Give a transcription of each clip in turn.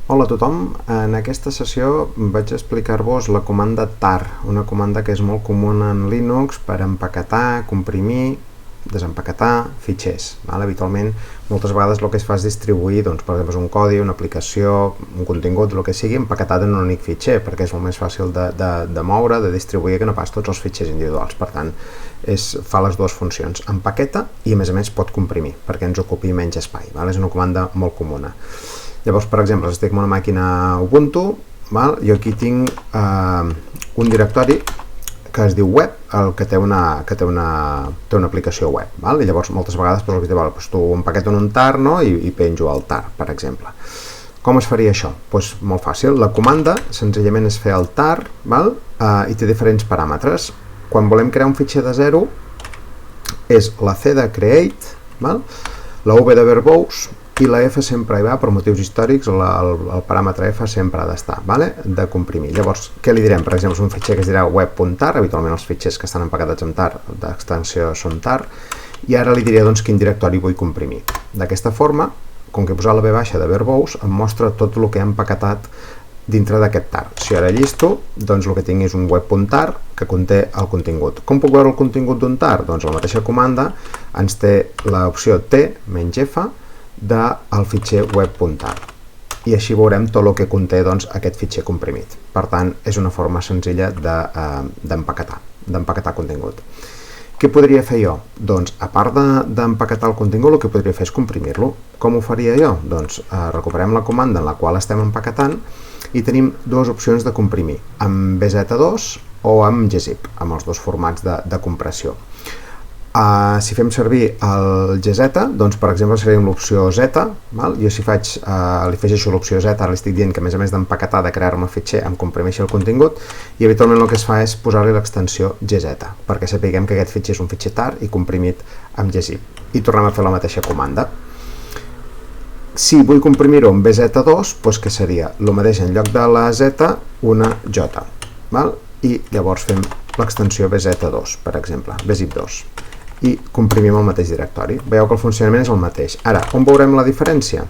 Hola a tothom, en aquesta sessió vaig explicar-vos la comanda tar, una comanda que és molt comuna en Linux per empaquetar, comprimir, desempaquetar fitxers. Habitualment, moltes vegades el que es fa és distribuir, per exemple, un codi, una aplicació, un contingut, el que sigui, empaquetat en un únic fitxer, perquè és molt més fàcil de moure, de distribuir, que no pas tots els fitxers individuals. Per tant, fa les dues funcions, empaqueta i a més pot comprimir, perquè ens ocupi menys espai. És una comanda molt comuna. Llavors, per exemple, si estic en una màquina Ubuntu, jo aquí tinc un directori que es diu web, que té una aplicació web. I llavors, moltes vegades, tu empaqueto en un tar i penjo al tar, per exemple. Com es faria això? Molt fàcil. La comanda, senzillament, és fer el tar i té diferents paràmetres. Quan volem crear un fitxer de zero, és la C de create, la V de verbose, i la F sempre hi va, per motius històrics, el paràmetre F sempre ha d'estar, de comprimir. Llavors, què li direm? Per exemple, és un fitxer que es dirà web.tar, habitualment els fitxers que estan empaquetats amb tar d'extensió són tar, i ara li diré quin directori vull comprimir. D'aquesta forma, com que he posat la V baixa de verbose, em mostra tot el que he empaquetat dintre d'aquest tar. Si ara llisto, el que tinc és un web.tar que conté el contingut. Com puc veure el contingut d'un tar? Doncs la mateixa comanda ens té l'opció T-F del fitxer web.tar i així veurem tot el que conté aquest fitxer comprimit. Per tant, és una forma senzilla d'empaquetar contingut. Què podria fer jo? Doncs, a part d'empaquetar el contingut, el que podria fer és comprimir-lo. Com ho faria jo? Doncs recuperem la comanda en la qual estem empaquetant i tenim dues opcions de comprimir, amb BZ2 o amb gzip, amb els dos formats de compressió. Si fem servir el GZ, doncs per exemple seria l'opció Z, jo si li afegeixo l'opció Z, ara li estic dient que a més d'empaquetar, de crear-me fitxer, em comprimeixi el contingut, i habitualment el que es fa és posar-li l'extensió GZ, perquè sapiguem que aquest fitxer és un fitxer tar i comprimit amb gzip. I tornem a fer la mateixa comanda. Si vull comprimir-ho amb BZ2, què seria? El mateix, en lloc de la Z, una J. I llavors fem l'extensió BZ2, per exemple, bzip2. I comprimim el mateix directori. Veieu que el funcionament és el mateix. Ara, on veurem la diferència?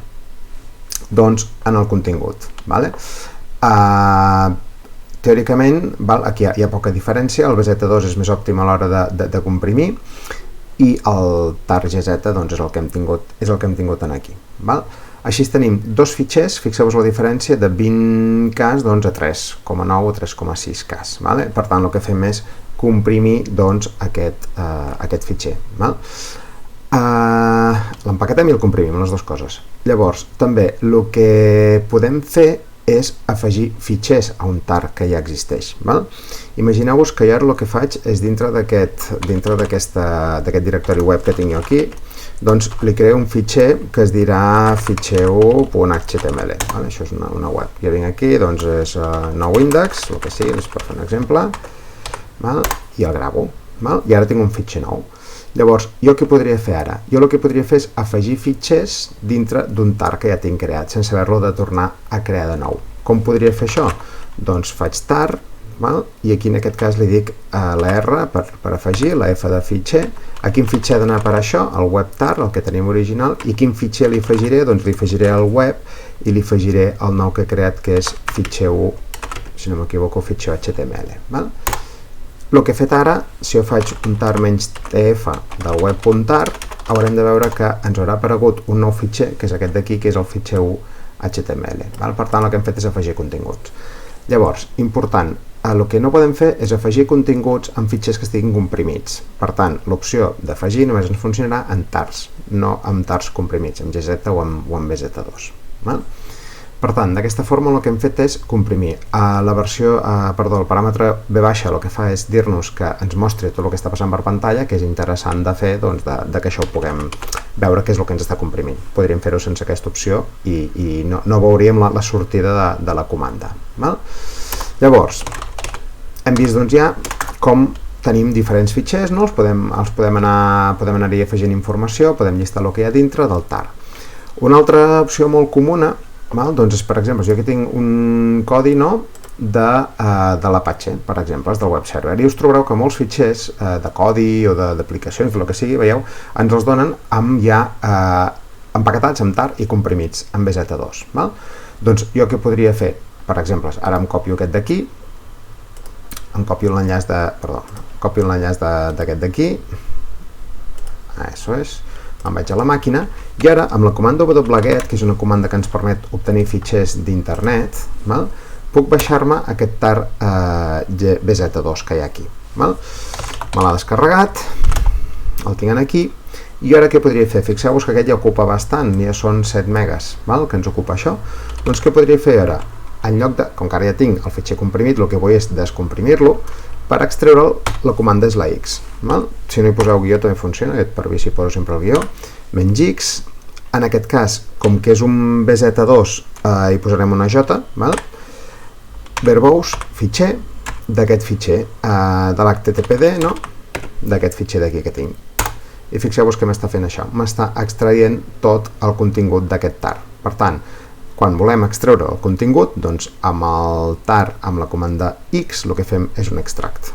Doncs en el contingut. Teòricament, aquí hi ha poca diferència, el BZ2 és més òptim a l'hora de comprimir i el tar GZ és el que hem tingut aquí. Així tenim dos fitxers, fixeu-vos la diferència de 20 cas a 3,9 o 3,6 cas. Per tant, el que fem és comprimir aquest fitxer. L'empaquetem i el comprimim, les dues coses. Llavors, també, el que podem fer és afegir fitxers a un tar que ja existeix. Imagineu-vos que jo ara el que faig és dintre d'aquest directori web que tinc aquí, doncs li creo un fitxer que es dirà fitxer1.html. Això és una web. Jo vinc aquí, doncs és nou índex, el que sigui, per fer un exemple, i el gravo, i ara tinc un fitxer nou. Llavors, jo què podria fer ara? Jo el que podria fer és afegir fitxers dintre d'un tar que ja tinc creat, sense haver-lo de tornar a crear de nou. Com podria fer això? Doncs faig tar, i aquí en aquest cas li dic la R per afegir, la F de fitxer, a quin fitxer ha d'anar per això? El web tar, el que tenim original, i quin fitxer li afegiré? Doncs li afegiré el web i li afegiré el nou que he creat, que és fitxer1, si no m'equivoco, fitxer HTML. El que he fet ara, si jo faig un tar menys tf del web.tar, haurem de veure que ens haurà aparegut un nou fitxer, que és aquest d'aquí, que és el fitxer1 HTML. Per tant, el que hem fet és afegir continguts. Llavors, important, el que no podem fer és afegir continguts en fitxers que estiguin comprimits. Per tant, l'opció d'afegir només ens funcionarà en tars, no amb tars comprimits, amb GZ o amb BZ2. Per tant, d'aquesta forma el que hem fet és comprimir. El paràmetre V baixa el que fa és dir-nos que ens mostri tot el que està passant per pantalla, que és interessant de fer, que això ho puguem veure què és el que ens està comprimint. Podríem fer-ho sense aquesta opció i no veuríem la sortida de la comanda. Llavors, hem vist ja com tenim diferents fitxers, els podem anar-hi afegint informació, podem llistar el que hi ha dintre del tar. Una altra opció molt comuna, doncs, per exemple, jo aquí tinc un codi de l'Apache, per exemple, és del web server, i us trobareu que molts fitxers de codi o d'aplicacions, del que sigui, veieu, ens els donen ja empaquetats amb tar i comprimits amb BZ2. Doncs jo què podria fer? Per exemple, ara em copio aquest d'aquí, em copio l'enllaç d'aquest d'aquí, això és, me'n vaig a la màquina, i ara amb la comanda wget, que és una comanda que ens permet obtenir fitxers d'internet, puc baixar-me aquest tar BZ2 que hi ha aquí. Me l'ha descarregat, el tinc aquí, i ara què podria fer? Fixeu-vos que aquest ja ocupa bastant, ja són 7 megas, que ens ocupa això. Doncs què podria fer ara? En lloc de, com que ara ja tinc el fitxer comprimit, el que vull és descomprimir-lo, per extreure'l la comanda és la X. Si no hi poseu guió també funciona, per vi si poso sempre el guió, menys X, en aquest cas, com que és un BZ2, hi posarem una J, verbose, fitxer, d'aquest fitxer, de l'HTTPD, d'aquest fitxer d'aquí que tinc. I fixeu-vos que m'està fent això, m'està extraient tot el contingut d'aquest tar. Per tant, quan volem extreure el contingut, doncs amb el tar, amb la comanda X, el que fem és un extract.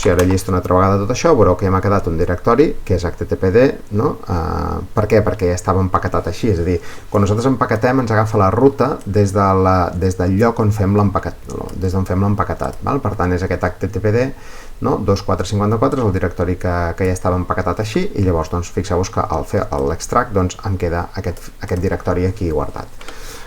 Si ara llisto una altra vegada tot això, veureu que ja m'ha quedat un directori, que és HTTPD, per què? Perquè ja estava empaquetat així, és a dir, quan nosaltres empaquetem ens agafa la ruta des del lloc on fem l'empaquetat. Per tant, és aquest HTTPD 2454 és el directori que ja estava empaquetat així, i llavors fixeu-vos que al fer l'extract em queda aquest directori aquí guardat.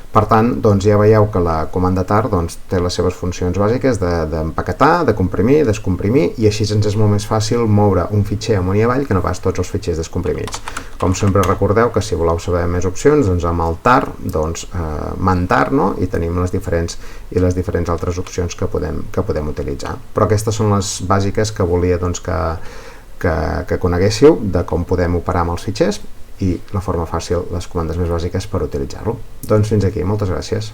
Per tant, ja veieu que la comanda tar té les seves funcions bàsiques d'empaquetar, de comprimir, descomprimir, i així ens és molt més fàcil moure un fitxer amunt i avall que no pas tots els fitxers descomprimits. Com sempre recordeu que si voleu saber més opcions, amb el tar, mantar, i tenim les diferents altres opcions que podem utilitzar. Però aquestes són les bàsiques que volia que coneguéssiu de com podem operar amb els fitxers i la forma fàcil, les comandes més bàsiques per utilitzar-lo. Doncs fins aquí, moltes gràcies.